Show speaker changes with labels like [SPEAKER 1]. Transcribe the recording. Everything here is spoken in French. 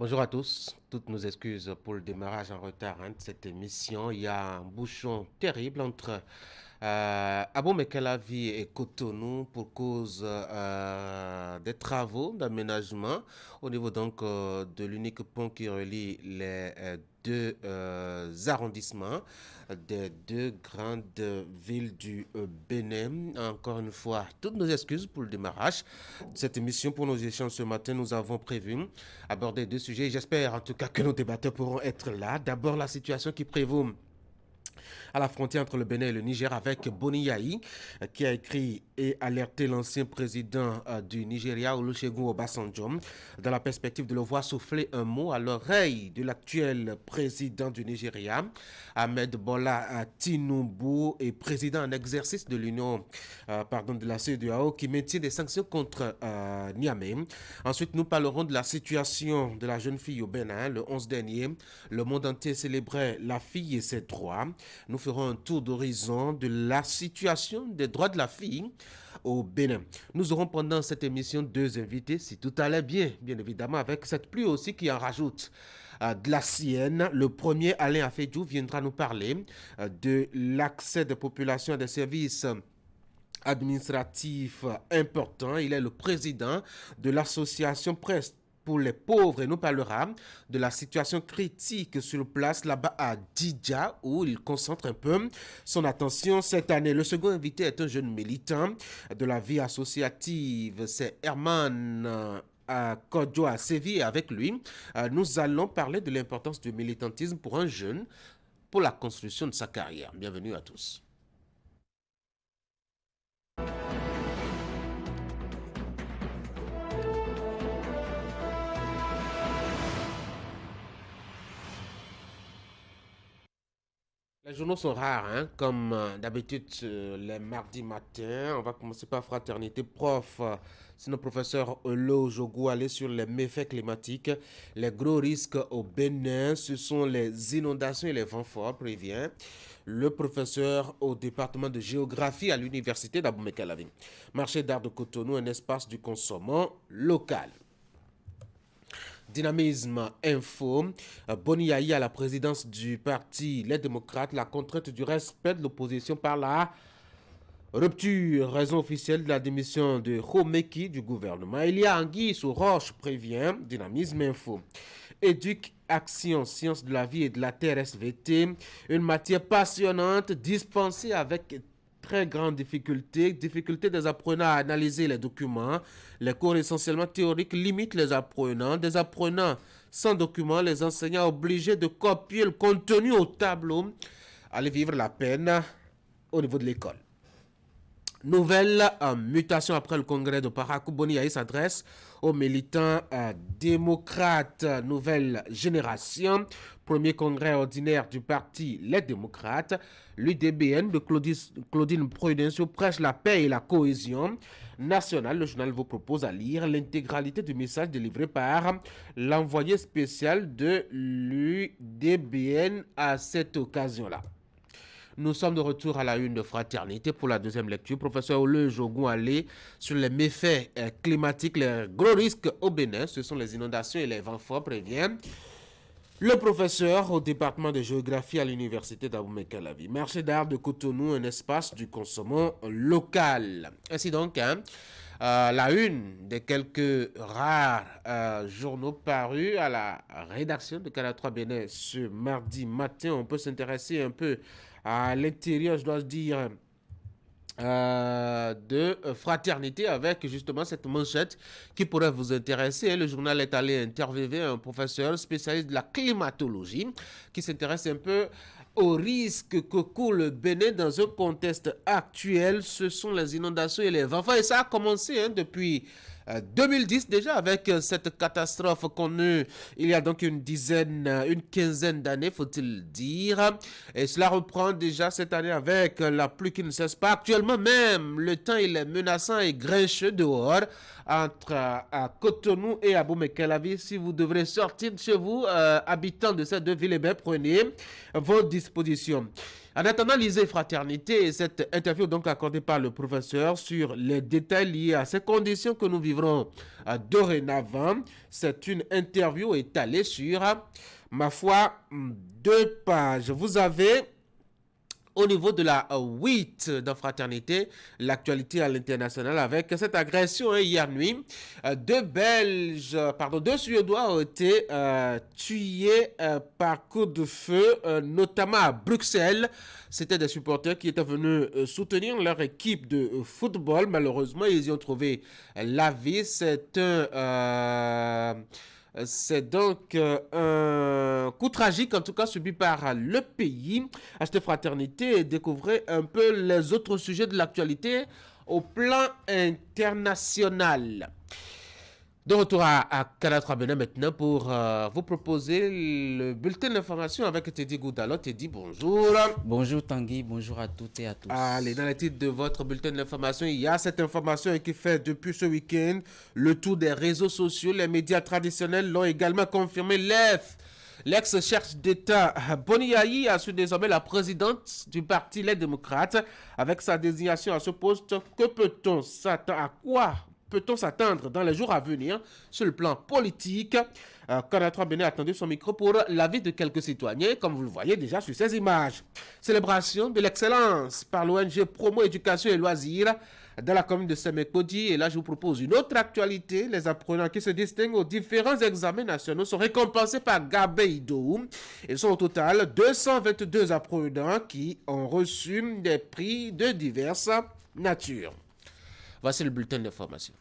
[SPEAKER 1] Bonjour à tous, toutes nos excuses pour le démarrage en retard de cette émission. Il y a un bouchon terrible entre Abomey-Calavi et Cotonou pour cause des travaux d'aménagement au niveau de l'unique pont qui relie les deux arrondissements des deux grandes villes du Bénin. Encore une fois, toutes nos excuses pour le démarrage de cette émission. Pour nos échanges ce matin, nous avons prévu aborder deux sujets. J'espère en tout cas que nos débatteurs pourront être là. D'abord, la situation qui prévaut à la frontière entre le Bénin et le Niger avec Boni Yahi, qui a écrit et alerté l'ancien président du Nigeria, Olusegun Obasanjo, dans la perspective de le voir souffler un mot à l'oreille de l'actuel président du Nigeria, Ahmed Bola Tinubu, et président en exercice de l'Union, de la CEDEAO, qui maintient des sanctions contre Niamey. Ensuite, nous parlerons de la situation de la jeune fille au Bénin. Le 11 dernier, le monde entier célébrait la fille et ses droits. Nous ferons un tour d'horizon de la situation des droits de la fille au Bénin. Nous aurons pendant cette émission deux invités, si tout allait bien, bien évidemment, avec cette pluie aussi qui en rajoute de la sienne. Le premier, Alain Afedjou, viendra nous parler de l'accès des populations à des services administratifs importants. Il est le président de l'association Presse pour les pauvres et nous parlera de la situation critique sur place là-bas à Didja où il concentre un peu son attention cette année. Le second invité est un jeune militant de la vie associative, c'est Herman Kodjo à Séville. Avec lui, nous allons parler de l'importance du militantisme pour un jeune pour la construction de sa carrière. Bienvenue à tous. Les journaux sont rares, hein, comme d'habitude les mardis matins. On va commencer par Fraternité Prof. C'est notre professeur Olo Jogou allé sur les méfaits climatiques. Les gros risques au Bénin, ce sont les inondations et les vents forts, prévient le professeur au département de géographie à l'université d'Abomey-Calavi. Marché d'art de Cotonou, un espace du consommant local. Dynamisme Info, Boni Yahi à la présidence du parti Les Démocrates, la contrainte du respect de l'opposition par la rupture, raison officielle de la démission de Khomeki du gouvernement. Il y a Anguille sous roche, prévient Dynamisme Info. Éduc Action, sciences de la vie et de la terre SVT, une matière passionnante dispensée avec très grande difficulté des apprenants à analyser les documents. Les cours essentiellement théoriques limitent les apprenants. Des apprenants sans documents, les enseignants obligés de copier le contenu au tableau. Allez vivre la peine au niveau de l'école. Nouvelle mutation après le congrès de Parakou. Boni Yahi s'adresse aux militants démocrates. Nouvelle génération. Premier congrès ordinaire du parti Les Démocrates. L'UDBN de Claudine Prudencio prêche la paix et la cohésion nationale. Le journal vous propose à lire l'intégralité du message délivré par l'envoyé spécial de l'UDBN à cette occasion-là. Nous sommes de retour à la une de Fraternité pour la deuxième lecture. Professeur Ole Jogun allé sur les méfaits climatiques, les gros risques au Bénin. Ce sont les inondations et les vents forts, prévient le professeur au département de géographie à l'université d'Abomey-Calavi. Marché d'art de Cotonou, un espace du consommant local. Ainsi donc, la une des quelques rares journaux parus à la rédaction de Canal 3 Bénin ce mardi matin. On peut s'intéresser un peu à l'intérieur, je dois dire, de Fraternité avec justement cette manchette qui pourrait vous intéresser. Le journal est allé interviewer un professeur spécialiste de la climatologie qui s'intéresse un peu au risque que court le Bénin dans un contexte actuel. Ce sont les inondations et les vents. Et ça a commencé depuis 2010 déjà avec cette catastrophe connue il y a donc une quinzaine d'années, faut-il dire. Et cela reprend déjà cette année avec la pluie qui ne cesse pas. Actuellement même, le temps il est menaçant et grincheux dehors entre Cotonou et Abomey-Calavi. Si vous devrez sortir de chez vous, habitants de ces deux villes, prenez vos dispositions. En attendant, lisez Fraternité et cette interview donc accordée par le professeur sur les détails liés à ces conditions que nous vivrons dorénavant. C'est une interview étalée sur, ma foi, 2 pages. Vous avez au niveau de la 8 dans Fraternité, l'actualité à l'international avec cette agression hier nuit. Deux Suédois ont été tués par coup de feu, notamment à Bruxelles. C'était des supporters qui étaient venus soutenir leur équipe de football. Malheureusement, ils y ont trouvé la vie. C'est donc un coup tragique, en tout cas subi par le pays. Achetez Fraternité et découvrez un peu les autres sujets de l'actualité au plan international. De retour à Canal 3 Bénin maintenant pour vous proposer le bulletin d'information avec Teddy Goudalo. Teddy, bonjour.
[SPEAKER 2] Bonjour Tanguy, bonjour à toutes et à tous.
[SPEAKER 1] Allez, dans les titres de votre bulletin d'information, il y a cette information qui fait depuis ce week-end le tour des réseaux sociaux. Les médias traditionnels l'ont également confirmé. L'ex-chef d'État Boni Yayi assure désormais la présidente du parti Les Démocrates. Avec sa désignation à ce poste, à quoi peut-on s'attendre dans les jours à venir sur le plan politique? Canal 3 Bénin a attendu son micro pour l'avis de quelques citoyens, comme vous le voyez déjà sur ces images. Célébration de l'excellence par l'ONG Promo Éducation et Loisirs dans la commune de Semekodi. Et là, je vous propose une autre actualité. Les apprenants qui se distinguent aux différents examens nationaux sont récompensés par Gabé Idou. Ils sont au total 222 apprenants qui ont reçu des prix de diverses natures. Voici le bulletin d'information.